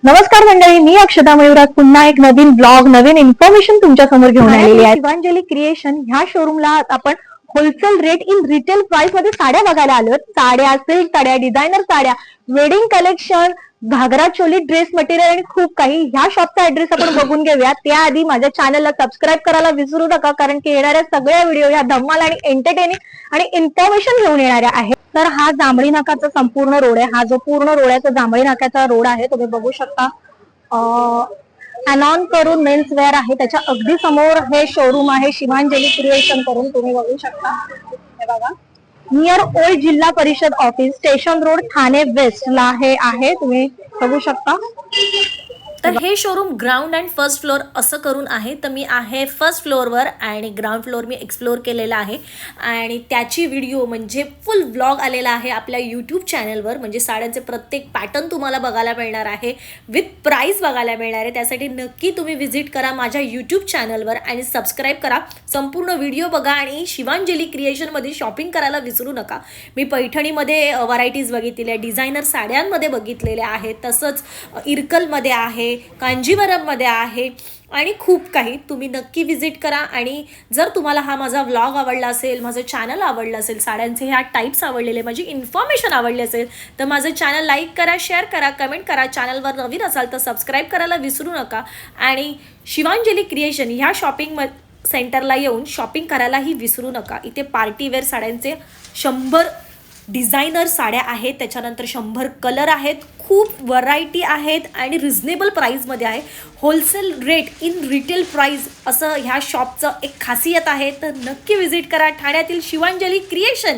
नमस्कार मंडळी, मी अक्षता मयुराज पुन्हा एक नवीन ब्लॉग, नवीन इन्फॉर्मेशन तुमच्या समोर घेऊन आलेली आहे. शिवांजली क्रिएशन ह्या शोरूमला आपण wholesale rate in retail price मध्ये साड्या बघायला आलो. साड्या, सिल्क साड्या, डिझायनर साड्या, wedding collection, ghagra choli, dress material आणि खूप काही. ह्या शॉपचा ऍड्रेस आपण बघून घेऊया. त्याआधी माझ्या चॅनलला सबस्क्राईब करायला विसरू नका, कारण की येणाऱ्या सगळ्या व्हिडिओ ह्या धम्माल आणि एंटरटेनिंग आणि इन्फॉर्मेशन घेऊन येणाऱ्या आहेत. तर हा जांभळी नाकाचा संपूर्ण रोड आहे. हा जो पूर्ण रोडाचा जांभळी नाक्याचा रोड आहे तुम्ही बघू शकता. अनॉन करून मेन्स वेअर आहे, त्याच्या अगदी समोर हे शोरूम आहे शिवांजली क्रिएशन करून तुम्ही बघू शकता. हे बघा, नियर ओल्ड जिल्हा परिषद office, station road, Thane west ला हे आहे, तुम्ही बघू शकता. तर हे showroom ground and first floor असं करून आहे. तर मी आहे फर्स्ट फ्लोअरवर आणि ग्राउंड फ्लोअर मी एक्सप्लोअर केलेला आहे आणि त्याची व्हिडिओ म्हणजे फुल व्लॉग आलेला आहे आपल्या यूट्यूब चॅनलवर. म्हणजे साड्यांचे प्रत्येक पॅटर्न तुम्हाला बघायला मिळणार आहे, विथ प्राईस बघायला मिळणार आहे. त्यासाठी नक्की तुम्ही व्हिजिट करा माझ्या यूट्यूब चॅनलवर आणि सबस्क्राईब करा. संपूर्ण व्हिडिओ बघा आणि शिवांजली क्रिएशनमध्ये शॉपिंग करायला विसरू नका. मी पैठणीमध्ये व्हरायटीज बघितलेल्या, डिझायनर साड्यांमध्ये बघितलेल्या आहेत, तसंच इरकलमध्ये आहे, कांजीवरममध्ये आहे आणि खूप काही. तुम्ही नक्की व्हिजिट करा. आणि जर तुम्हाला हा माझा व्लॉग आवडला असेल, माझं चॅनल आवडलं असेल, साड्यांचे ह्या टाईप्स आवडलेले, माझी इन्फॉर्मेशन आवडली असेल, तर माझं चॅनल लाईक करा, शेअर करा, कमेंट करा. चॅनलवर नवीन असाल तर सबस्क्राईब करायला विसरू नका. आणि शिवांजली क्रिएशन ह्या शॉपिंग सेंटरला येऊन शॉपिंग करायलाही विसरू नका. इथे पार्टीवेअर साड्यांचे 100 डिझायनर साड्या आहेत, त्याच्यानंतर 100 कलर आहेत, खूप व्हरायटी आहेत आणि रिझनेबल प्राईजमध्ये आहे. Wholesale rate in retail price असं ह्या शॉपचं एक खासियत आहे. तर नक्की व्हिजिट करा ठाण्यातील शिवांजली क्रिएशन.